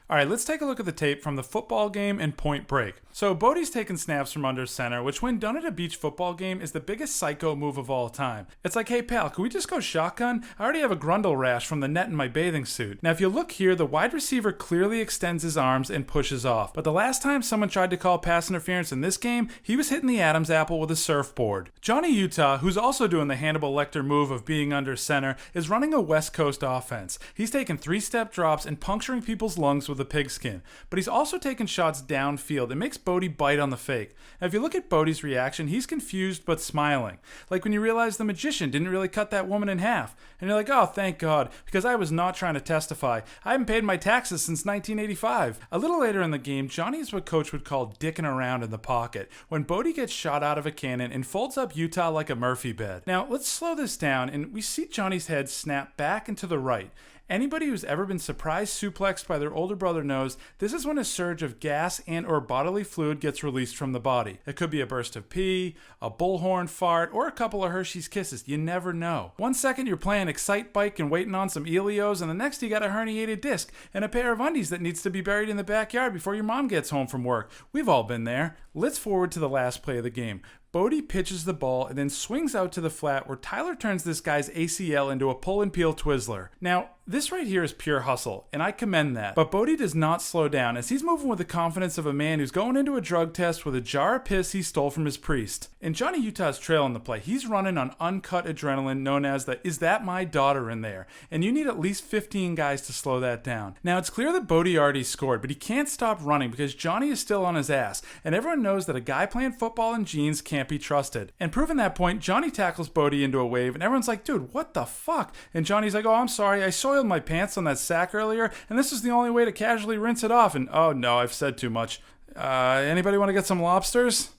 All right, let's take a look at the tape from the football game and Point Break. So Bodie's taking snaps from under center, which when done at a beach football game is the biggest psycho move of all time. It's like, hey pal, can we just go shotgun? I already have a grundle rash from the net in my bathing suit. Now if you look here, the wide receiver clearly extends his arms and pushes off. But the last time someone tried to call pass interference in this game, he was hitting the Adam's apple with a surfboard. Johnny Utah, who's also doing the Hannibal Lecter move of being under center, is running a West Coast offense. He's taking 3-step drops and puncturing people's lungs with a pigskin. But he's also taking shots downfield. It makes Bodie bite on the fake. Now if you look at Bodie's reaction, he's confused but smiling. Like when you realize the magician didn't really cut that woman in half. And you're like, oh thank God, because I was not trying to testify. I haven't paid my taxes since 1985. A little later in the game, Johnny is what coach would call dicking around in the pocket, when Bodie gets shot out of a cannon and folds up Utah like a Murphy bed. Now let's slow this down and we see Johnny's head snap back and to the right. Anybody who's ever been surprise suplexed by their older brother knows this is when a surge of gas and or bodily fluid gets released from the body. It could be a burst of pee, a bullhorn fart, or a couple of Hershey's Kisses. You never know. 1 second you're playing Excite Bike and waiting on some Elios, and the next you got a herniated disc and a pair of undies that needs to be buried in the backyard before your mom gets home from work. We've all been there. Let's forward to the last play of the game. Bodie pitches the ball and then swings out to the flat where Tyler turns this guy's ACL into a pull and peel Twizzler. Now, this right here is pure hustle, and I commend that. But Bodie does not slow down as he's moving with the confidence of a man who's going into a drug test with a jar of piss he stole from his priest. And Johnny Utah's trailing the play. He's running on uncut adrenaline known as the "Is that my daughter" in there. And you need at least 15 guys to slow that down. Now, it's clear that Bodie already scored, but he can't stop running because Johnny is still on his ass. And everyone knows that a guy playing football in jeans can't be trusted. And proving that point, Johnny tackles Bodie into a wave, and everyone's like, dude, what the fuck? And Johnny's like, oh, I'm sorry, I soiled my pants on that sack earlier, and this is the only way to casually rinse it off. And oh no, I've said too much. Anybody want to get some lobsters?